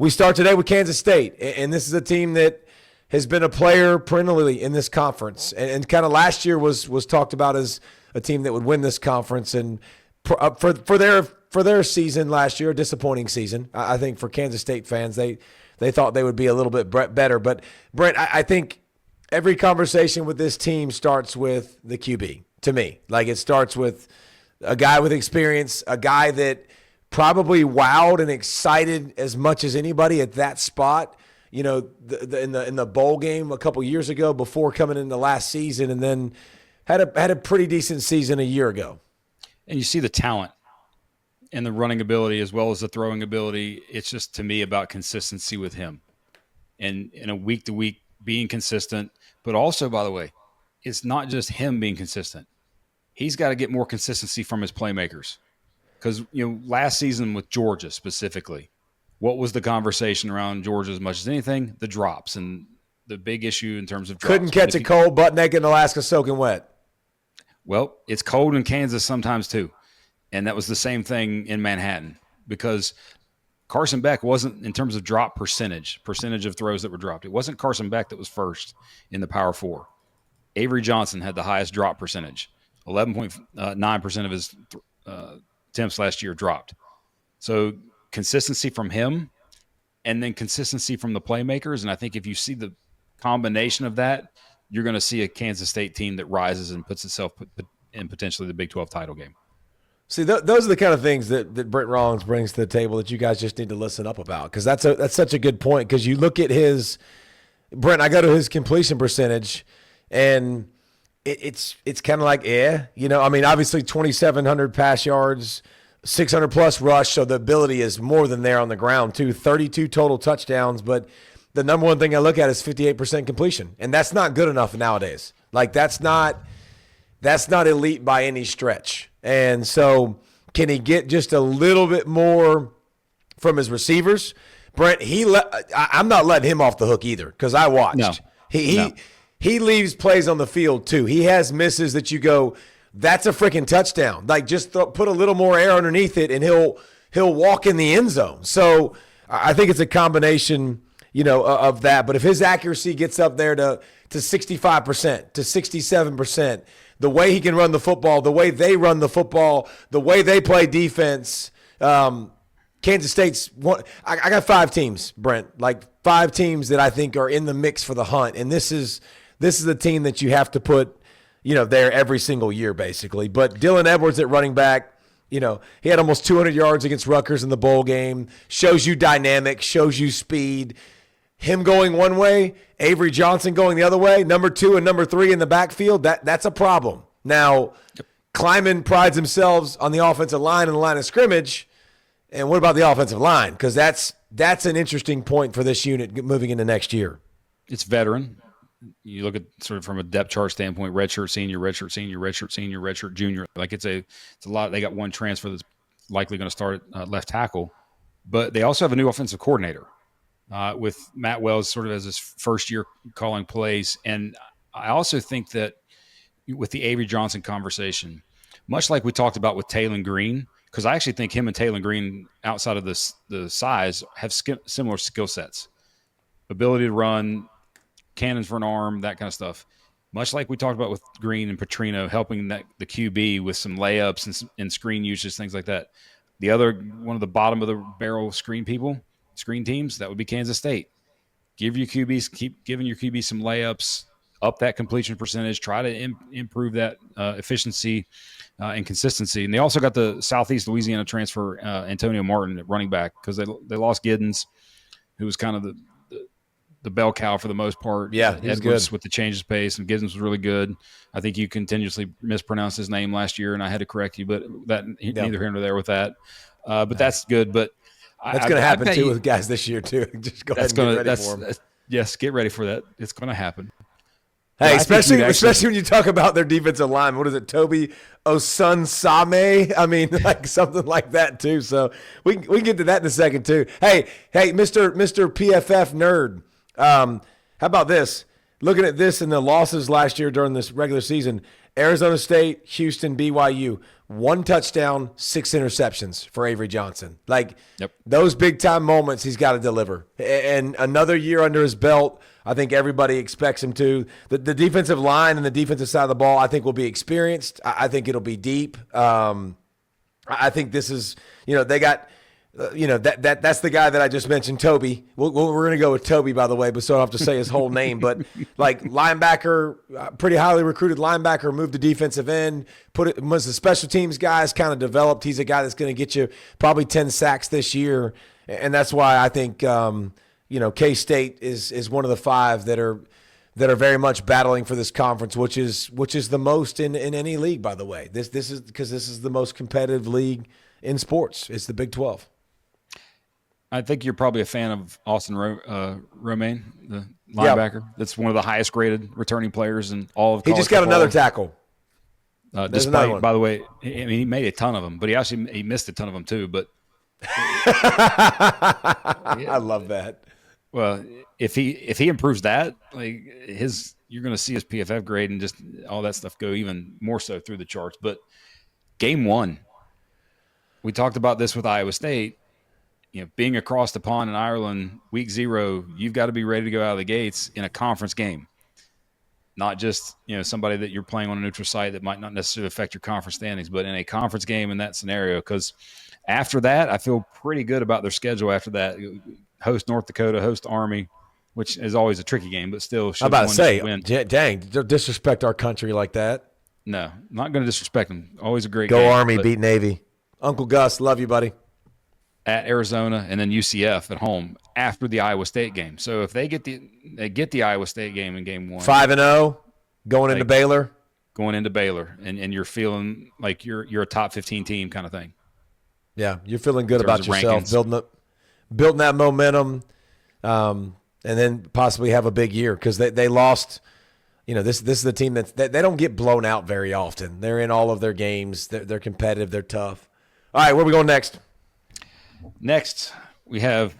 We start today with Kansas State, and this is a team that has been a player perennially in this conference, and kind of last year was talked about as a team that would win this conference. And for their season last year, a disappointing season, I think for Kansas State fans, they thought they would be a little bit better. But Brent, I think every conversation with this team starts with the QB. To me, like it starts with a guy with experience, a guy that probably wowed and excited as much as anybody at that spot. You know, in the bowl game a couple years ago before coming into last season, and then had a pretty decent season a year ago. And you see the talent and the running ability as well as the throwing ability. It's just, to me, about consistency with him. And in a week-to-week being consistent, but also, by the way, it's not just him being consistent. He's got to get more consistency from his playmakers. Because, last season with Georgia specifically, what was the conversation around Georgia as much as anything? The drops and the big issue in terms of drops. Couldn't catch a cold, butt naked in Alaska soaking wet. Well, it's cold in Kansas sometimes too. And that was the same thing in Manhattan because Carson Beck wasn't, in terms of drop percentage of throws that were dropped, it wasn't Carson Beck that was first in the Power Four. Avery Johnson had the highest drop percentage. 11.9% of his attempts last year dropped. So consistency from him and then consistency from the playmakers. And I think if you see the combination of that, you're going to see a Kansas State team that rises and puts itself in potentially the Big 12 title game. See, those are the kind of things that Brent Rollins brings to the table that you guys just need to listen up about, because that's such a good point. Because you look at Brent, I go to his completion percentage, and it's kind of like, I mean, obviously 2,700 pass yards, 600 plus rush, so the ability is more than there on the ground too. 32 total touchdowns, but the number one thing I look at is 58% completion, and that's not good enough nowadays. Like that's not elite by any stretch. And so, can he get just a little bit more from his receivers? Brent, I'm not letting him off the hook either because I watched. No. He leaves plays on the field too. He has misses that you go, that's a freaking touchdown. Like just put a little more air underneath it, and he'll walk in the end zone. So I think it's a combination, of that. But if his accuracy gets up there to 65%, to 67%, the way he can run the football, the way they run the football, the way they play defense, Kansas State's one. I got 5 teams, Brent, like 5 teams that I think are in the mix for the hunt, and this is a team that you have to put, there every single year, basically. But Dylan Edwards at running back, he had almost 200 yards against Rutgers in the bowl game. Shows you dynamic, shows you speed. Him going one way, Avery Johnson going the other way, number 2 and number 3 in the backfield, that's a problem. Now, Kleiman prides themselves on the offensive line and the line of scrimmage. And what about the offensive line? Because that's an interesting point for this unit moving into next year. It's veteran. You look at sort of from a depth chart standpoint, redshirt senior, redshirt senior, redshirt senior, redshirt junior. Like it's a lot. They got one transfer that's likely going to start at left tackle, but they also have a new offensive coordinator with Matt Wells sort of as his first year calling plays. And I also think that with the Avery Johnson conversation, much like we talked about with Taylon Green, because I actually think him and Taylon Green, outside of the size, have similar skill sets, ability to run, cannons for an arm, that kind of stuff. Much like we talked about with Green and Petrino, helping the QB with some layups and screen usage, things like that. The other one of the bottom of the barrel screen teams, that would be Kansas State. Keep giving your QB some layups, up that completion percentage, try to improve that efficiency and consistency. And they also got the Southeast Louisiana transfer, Antonio Martin at running back, because they lost Giddens, who was kind of the bell cow for the most part. Yeah, he's Edwards good with the changes of pace, and Giddens was really good. I think you continuously mispronounced his name last year, and I had to correct you, but neither here nor there with that. But that's good. But that's going to happen too with guys this year too. Just go ahead and get ready for them. Yes, get ready for that. It's going to happen. Hey, especially when you talk about their defensive line. What is it, Toby Osunsame? I mean, like something like that too. So we can get to that in a second too. Hey, Mr. PFF nerd. How about this? Looking at this and the losses last year during this regular season, Arizona State, Houston, BYU. 1 touchdown, 6 interceptions for Avery Johnson. Like Yep. those big time moments, he's got to deliver. And another year under his belt, I think everybody expects him to. The defensive line and the defensive side of the ball, I think, will be experienced. I think it'll be deep. I think this is, they got. That's the guy that I just mentioned, Toby. We're going to go with Toby, by the way, but so I don't have to say his whole name. But like linebacker, pretty highly recruited linebacker, moved to defensive end, was the special teams guys kind of developed. He's a guy that's going to get you probably 10 sacks this year. And that's why I think, K-State is one of the 5 that are very much battling for this conference, which is the most in any league, by the way. This is because this is the most competitive league in sports. It's the Big 12. I think you're probably a fan of Austin Romaine, the linebacker. Yep. That's one of the highest graded returning players in all of He college just got football. another tackle. Despite, by the way, he made a ton of them, but he missed a ton of them too. But I love that. Well, if he improves that, like you're going to see his PFF grade and just all that stuff go even more so through the charts. But game 1, we talked about this with Iowa State. Being across the pond in Ireland, week 0, you've got to be ready to go out of the gates in a conference game, not just somebody that you're playing on a neutral site that might not necessarily affect your conference standings, but in a conference game in that scenario. Because after that, I feel pretty good about their schedule. After that, host North Dakota, host Army, which is always a tricky game, but still. I'm about to say, dang, don't disrespect our country like that. No, not going to disrespect them. Always a great game. Go Army, beat Navy. Uncle Gus, love you, buddy. At Arizona and then UCF at home after the Iowa State game. So if they get the Iowa State game in game 1, 5-0, going into Baylor, and you're feeling like you're a top 15 team kind of thing. Yeah, you're feeling good about yourself, building that momentum, and then possibly have a big year because they lost. This is the team that they don't get blown out very often. They're in all of their games. They're competitive. They're tough. All right, where are we going next? Next, we have